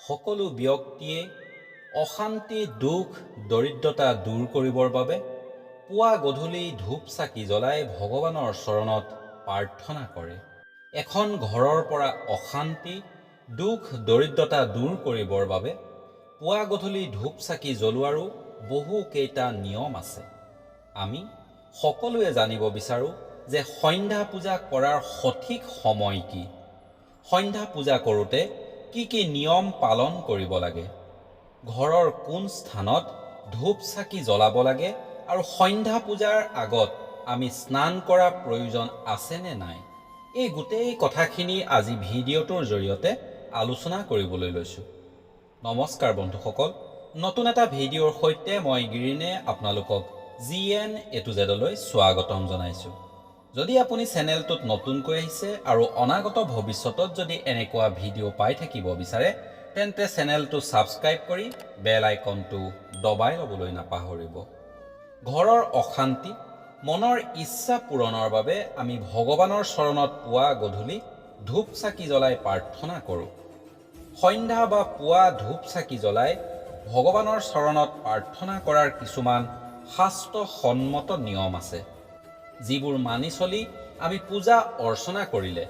সকলো ব্যক্তিয়ে অশান্তি দুখ দৰিদ্ৰতা দূৰ কৰিবৰ বাবে পুৱা গধূলি ধূপ চাকি জ্বলাই ভগৱানৰ চৰণত প্ৰাৰ্থনা কৰে। এখন ঘৰৰ পৰা অশান্তি দুখ দৰিদ্ৰতা দূৰ কৰিবৰ বাবে পুৱা গধূলি ধূপ চাকি জ্বলোৱাৰো বহুকেইটা নিয়ম আছে। আমি সকলোৱে জানিব বিচাৰোঁ যে সন্ধ্যা পূজা কৰাৰ সঠিক সময় কি, সন্ধ্যা পূজা কৰোঁতে কি কি নিয়ম পালন কৰিব লাগে, ঘৰৰ কোন স্থানত ধূপ চাকি জ্বলাব লাগে আৰু সন্ধ্যা পূজাৰ আগত আমি স্নান কৰা প্ৰয়োজন আছেনে নাই, এই গোটেই কথাখিনি আজি ভিডিঅ'টোৰ জৰিয়তে আলোচনা কৰিবলৈ লৈছোঁ। নমস্কাৰ বন্ধুসকল, নতুন এটা ভিডিঅ'ৰ সৈতে মই গিৰিনে আপোনালোকক GN-A-to-Z-লৈ স্বাগতম জনাইছোঁ। যদি আপুনি চেনেলটোত নতুনকৈ আহিছে আৰু অনাগত ভৱিষ্যতত যদি এনেকুৱা ভিডিঅ' পাই থাকিব বিচাৰে তেন্তে চেনেলটো ছাবস্ক্ৰাইব কৰি বেল আইকনটো দবাই ল'বলৈ নাপাহৰিব। ঘৰৰ অশান্তি মনৰ ইচ্ছা পূৰণৰ বাবে আমি ভগৱানৰ চৰণত পুৱা গধূলি ধূপ চাকি জ্বলাই প্ৰাৰ্থনা কৰোঁ। সন্ধ্যা বা পুৱা ধূপ চাকি জ্বলাই ভগৱানৰ চৰণত প্ৰাৰ্থনা কৰাৰ কিছুমান শাস্ত্ৰসন্মত নিয়ম আছে, যিবোৰ মানি চলি আমি পূজা অৰ্চনা কৰিলে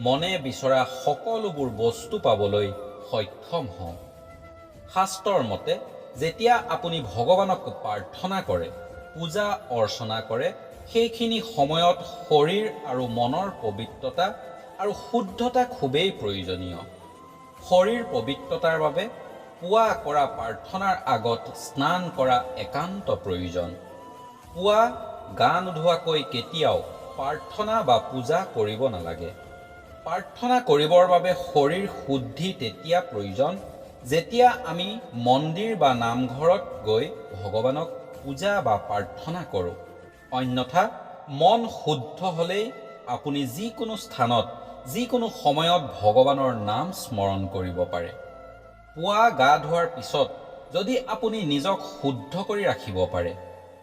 মনে বিচৰা সকলোবোৰ বস্তু পাবলৈ সক্ষম হওঁ। শাস্ত্ৰৰ মতে যেতিয়া আপুনি ভগৱানক প্ৰাৰ্থনা কৰে, পূজা অৰ্চনা কৰে, সেইখিনি সময়ত শৰীৰ আৰু মনৰ পবিত্ৰতা আৰু শুদ্ধতা খুবেই প্ৰয়োজনীয়। শৰীৰ পবিত্ৰতাৰ বাবে পুৱা কৰা প্ৰাৰ্থনাৰ আগত স্নান কৰা একান্ত প্ৰয়োজন। পুৱা গা নোধোৱাকৈ কেতিয়াও প্ৰাৰ্থনা বা পূজা কৰিব নালাগে। প্ৰাৰ্থনা কৰিবৰ বাবে শৰীৰ শুদ্ধি তেতিয়া প্ৰয়োজন যেতিয়া আমি মন্দিৰ বা নামঘৰত গৈ ভগৱানক পূজা বা প্ৰাৰ্থনা কৰোঁ। অন্যথা মন শুদ্ধ হ'লেই আপুনি যিকোনো স্থানত যিকোনো সময়ত ভগৱানৰ নাম স্মৰণ কৰিব পাৰে। পুৱা গা ধোৱাৰ পিছত যদি আপুনি নিজক শুদ্ধ কৰি ৰাখিব পাৰে,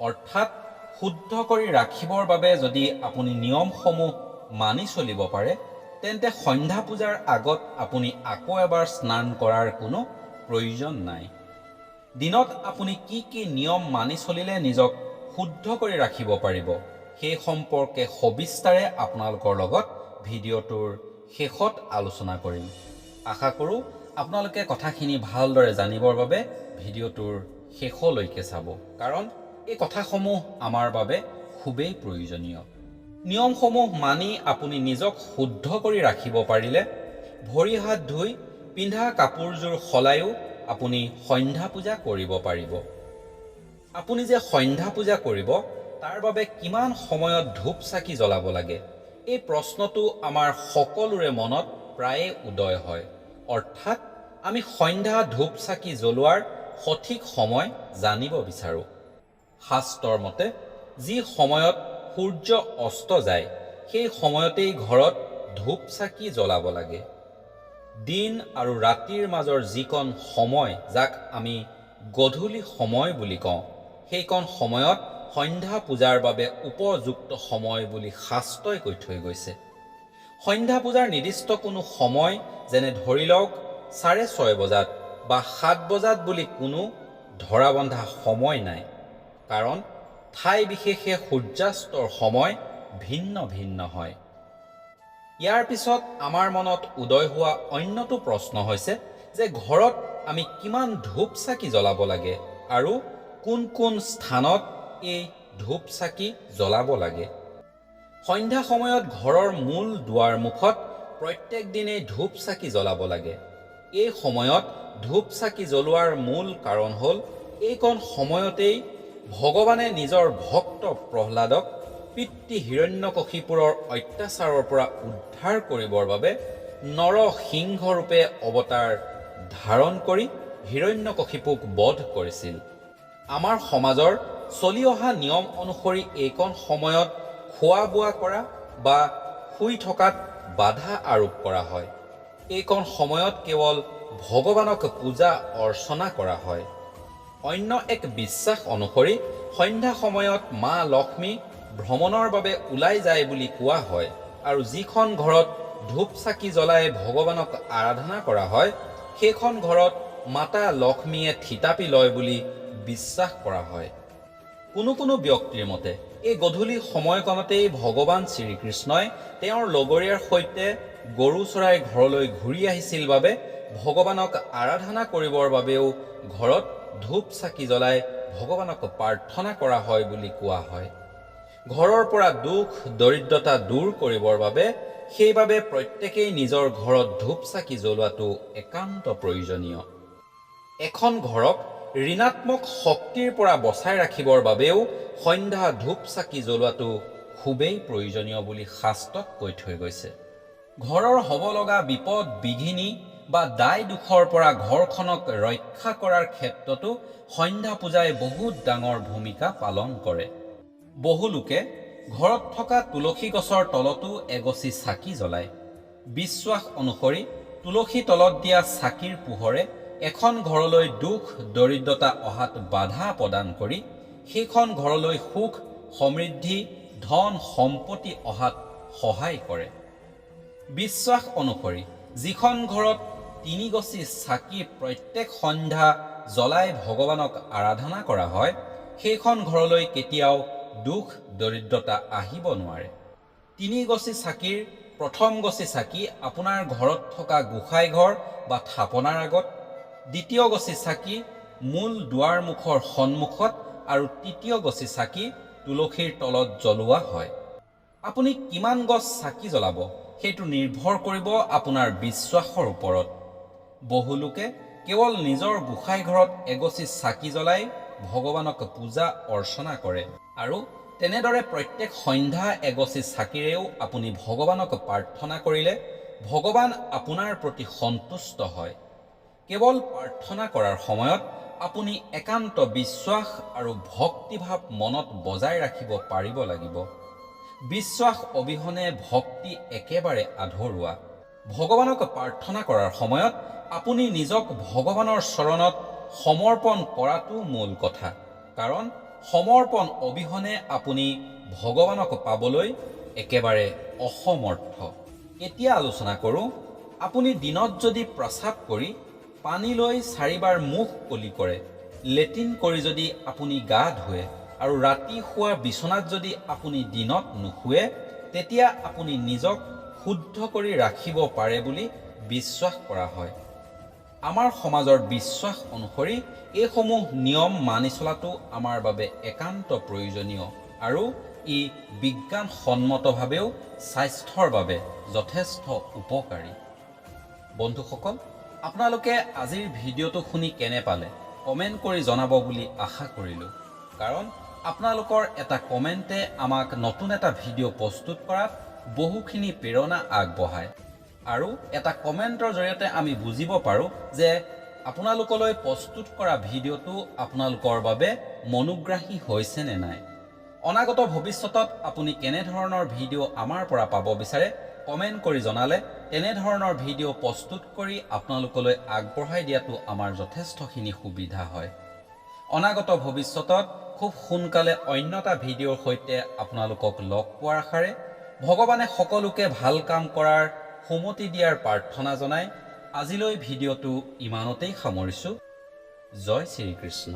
অৰ্থাৎ শুদ্ধ কৰি ৰাখিবৰ বাবে যদি আপুনি নিয়মসমূহ মানি চলিব পাৰে, তেন্তে সন্ধ্যা পূজাৰ আগত আপুনি আকৌ এবাৰ স্নান কৰাৰ কোনো প্ৰয়োজন নাই। দিনত আপুনি কি কি নিয়ম মানি চলিলে নিজক শুদ্ধ কৰি ৰাখিব পাৰিব, সেই সম্পৰ্কে সবিস্তাৰে আপোনালোকৰ লগত ভিডিঅ'টোৰ শেষত আলোচনা কৰিম। আশা কৰোঁ আপোনালোকে কথাখিনি ভালদৰে জানিবৰ বাবে ভিডিঅ'টোৰ শেষলৈকে চাব, কাৰণ এই কথাসমূহ আমাৰ বাবে খুবেই প্ৰয়োজনীয়। নিয়মসমূহ মানি আপুনি নিজক শুদ্ধ কৰি ৰাখিব পাৰিলে ভৰি হাত ধুই পিন্ধা কাপোৰযোৰ সলায়ো আপুনি সন্ধ্যা পূজা কৰিব পাৰিব। আপুনি যে সন্ধ্যা পূজা কৰিব তাৰ বাবে কিমান সময়ত ধূপ চাকি জ্বলাব লাগে, এই প্ৰশ্নটো আমাৰ সকলোৰে মনত প্ৰায়ে উদয় হয়। অৰ্থাৎ আমি সন্ধ্যা ধূপ চাকি জ্বলোৱাৰ সঠিক সময় জানিব বিচাৰোঁ। শাস্ত্ৰৰ মতে যি সময়ত সূৰ্য অস্ত যায় সেই সময়তেই ঘৰত ধূপ চাকি জ্বলাব লাগে। দিন আৰু ৰাতিৰ মাজৰ যিকণ সময়, যাক আমি গধূলি সময় বুলি কওঁ, সেইকণ সময়ত সন্ধ্যা পূজাৰ বাবে উপযুক্ত সময় বুলি শাস্ত্ৰই কৈ থৈ গৈছে। সন্ধ্যা পূজাৰ নিৰ্দিষ্ট কোনো সময় যেনে ধৰি লওক 6:30 বজাত বা 7 বজাত বুলি কোনো ধৰা বন্ধা সময় নাই, কাৰণ ঠাই বিশেষে সূৰ্যাস্তৰ সময় ভিন্ন ভিন্ন হয়। ইয়াৰ পিছত আমাৰ মনত উদয় হোৱা অন্যটো প্ৰশ্ন হৈছে যে ঘৰত আমি কিমান ধূপ চাকি জ্বলাব লাগে আৰু কোন কোন স্থানত এই ধূপ চাকি জ্বলাব লাগে। সন্ধ্যা সময়ত ঘৰৰ মূল দুৱাৰ মুখত প্ৰত্যেক দিনেই ধূপ চাকি জ্বলাব লাগে। এই সময়ত ধূপ চাকি জ্বলোৱাৰ মূল কাৰণ হ'ল এইকণ সময়তেই ভগৱানে নিজৰ ভক্ত প্ৰহ্লাদক পিতৃ হিৰণ্যকশিপুৰৰ অত্যাচাৰৰ পৰা উদ্ধাৰ কৰিবৰ বাবে নৰসিংহৰূপে অৱতাৰ ধাৰণ কৰি হিৰণ্যকশিপুক বধ কৰিছিল। আমাৰ সমাজৰ চলি অহা নিয়ম অনুসৰি এইকণ সময়ত খোৱা বোৱা কৰা বা শুই থকাত বাধা আৰোপ কৰা হয়। এইকণ সময়ত কেৱল ভগৱানক পূজা অৰ্চনা কৰা হয়। অন্য এক বিশ্বাস অনুসৰি সন্ধ্যা সময়ত মা লক্ষ্মী ভ্ৰমণৰ বাবে ওলাই যায় বুলি কোৱা হয়, আৰু যিখন ঘৰত ধূপ চাকি জ্বলাই ভগৱানক আৰাধনা কৰা হয় সেইখন ঘৰত মাতা লক্ষ্মীয়ে থিতাপি লয় বুলি বিশ্বাস কৰা হয়। কোনো কোনো ব্যক্তিৰ মতে এই গধূলি সময়কণতেই ভগৱান শ্ৰীকৃষ্ণই তেওঁৰ লগৰীয়াৰ সৈতে গৰু চৰাই ঘৰলৈ ঘূৰি আহিছিল বাবে ভগৱানক আৰাধনা কৰিবৰ বাবেও ঘৰত ধূপ চাকি জ্বলাই ভগৱানক প্ৰাৰ্থনা কৰা হয় বুলি কোৱা হয়। ঘৰৰ পৰা দুখ দৰিদ্ৰতা দূৰ কৰিবৰ বাবে সেইবাবে প্ৰত্যেকেই নিজৰ ঘৰত ধূপ চাকি জ্বলোৱাটো একান্ত প্ৰয়োজনীয়। এখন ঘৰক ঋণাত্মক শক্তিৰ পৰা বচাই ৰাখিবৰ বাবেও সন্ধ্যা ধূপ চাকি জ্বলোৱাটো খুবেই প্ৰয়োজনীয় বুলি শাস্ত্ৰত কৈ থৈ গৈছে। ঘৰৰ হ'ব লগা বিপদ বিঘিনি বা দায় দুখৰ পৰা ঘৰখনক ৰক্ষা কৰাৰ ক্ষেত্ৰতো সন্ধ্যা পূজাই বহুত ডাঙৰ ভূমিকা পালন কৰে। বহু লোকে ঘৰত থকা তুলসী গছৰ তলতো এগছি চাকি জ্বলায়। বিশ্বাস অনুসৰি তুলসী তলত দিয়া চাকিৰ পোহৰে এখন ঘৰলৈ দুখ দৰিদ্ৰতা অহাত বাধা প্ৰদান কৰি সেইখন ঘৰলৈ সুখ সমৃদ্ধি ধন সম্পত্তি অহাত সহায় কৰে। বিশ্বাস অনুসৰি যিখন ঘৰত 3 গছি চাকি প্ৰত্যেক সন্ধ্যা জ্বলাই ভগৱানক আৰাধনা কৰা হয় সেইখন ঘৰলৈ কেতিয়াও দুখ দৰিদ্ৰতা আহিব নোৱাৰে। 3 গছি চাকিৰ প্ৰথম গছি চাকি আপোনাৰ ঘৰত থকা গোসাঁই ঘৰ বা থাপনাৰ আগত, দ্বিতীয় গছি চাকি মূল দুৱাৰ মুখৰ সন্মুখত আৰু তৃতীয় গছি চাকি তুলসীৰ তলত জ্বলোৱা হয়। আপুনি কিমান গছ চাকি জ্বলাব সেইটো নিৰ্ভৰ কৰিব আপোনাৰ বিশ্বাসৰ ওপৰত। বহু লোকে কেৱল নিজৰ গোসাঁই ঘৰত এগছি চাকি জ্বলাই ভগৱানক পূজা অৰ্চনা কৰে আৰু তেনেদৰে প্ৰত্যেক সন্ধ্যা এগছি চাকিৰেও আপুনি ভগৱানক প্ৰাৰ্থনা কৰিলে ভগৱান আপোনাৰ প্ৰতি সন্তুষ্ট হয়। কেৱল প্ৰাৰ্থনা কৰাৰ সময়ত আপুনি একান্ত বিশ্বাস আৰু ভক্তিভাৱ মনত বজাই ৰাখিব পাৰিব লাগিব। বিশ্বাস অবিহনে ভক্তি একেবাৰে আধৰুৱা। ভগৱানক প্ৰাৰ্থনা কৰাৰ সময়ত আপুনি নিজক ভগৱানৰ চৰণত সমৰ্পণ কৰাটো মূল কথা, কাৰণ সমৰ্পণ অবিহনে আপুনি ভগৱানক পাবলৈ একেবাৰে অসমৰ্থ। এতিয়া আলোচনা কৰোঁ, আপুনি দিনত যদি প্ৰস্ৰাৱ কৰি পানী লৈ 4 বাৰ মুখ কলি কৰে, লেট্ৰিন কৰি যদি আপুনি গা ধুৱে আৰু ৰাতি শোৱা বিচনাত যদি আপুনি দিনত নুশুৱে, তেতিয়া আপুনি নিজক শুদ্ধ কৰি ৰাখিব পাৰে বুলি বিশ্বাস কৰা হয়। আমাৰ সমাজৰ বিশ্বাস অনুসৰি এইসমূহ নিয়ম মানি চলাটো আমাৰ বাবে একান্ত প্ৰয়োজনীয় আৰু ই বিজ্ঞানসন্মতভাৱেও স্বাস্থ্যৰ বাবে যথেষ্ট উপকাৰী। বন্ধুসকল, আপোনালোকে আজিৰ ভিডিঅ'টো শুনি কেনে পালে কমেণ্ট কৰি জনাব বুলি আশা কৰিলোঁ, কাৰণ আপোনালোকৰ এটা কমেণ্টে আমাক নতুন এটা ভিডিঅ' প্ৰস্তুত কৰাত বহুখিনি প্ৰেৰণা আগবঢ়ায় আৰু এটা কমেণ্টৰ জৰিয়তে আমি বুজিব পাৰোঁ যে আপোনালোকলৈ প্ৰস্তুত কৰা ভিডিঅ'টো আপোনালোকৰ বাবে মনোগ্ৰাহী হৈছে নে নাই। অনাগত ভৱিষ্যতত আপুনি কেনেধৰণৰ ভিডিঅ' আমাৰ পৰা পাব বিচাৰে কমেণ্ট কৰি জনালে তেনেধৰণৰ ভিডিঅ' প্ৰস্তুত কৰি আপোনালোকলৈ আগবঢ়াই দিয়াটো আমাৰ যথেষ্টখিনি সুবিধা হয়। অনাগত ভৱিষ্যতত খুব সোনকালে অন্য এটা ভিডিঅ'ৰ সৈতে আপোনালোকক লগ পোৱাৰ আশাৰে ভগৱানে সকলোকে ভাল কাম কৰাৰ সুমতি দিয়াৰ প্ৰাৰ্থনা জনাই আজিলৈ ভিডিঅ'টো ইমানতেই সামৰিছোঁ। জয় শ্ৰীকৃষ্ণ।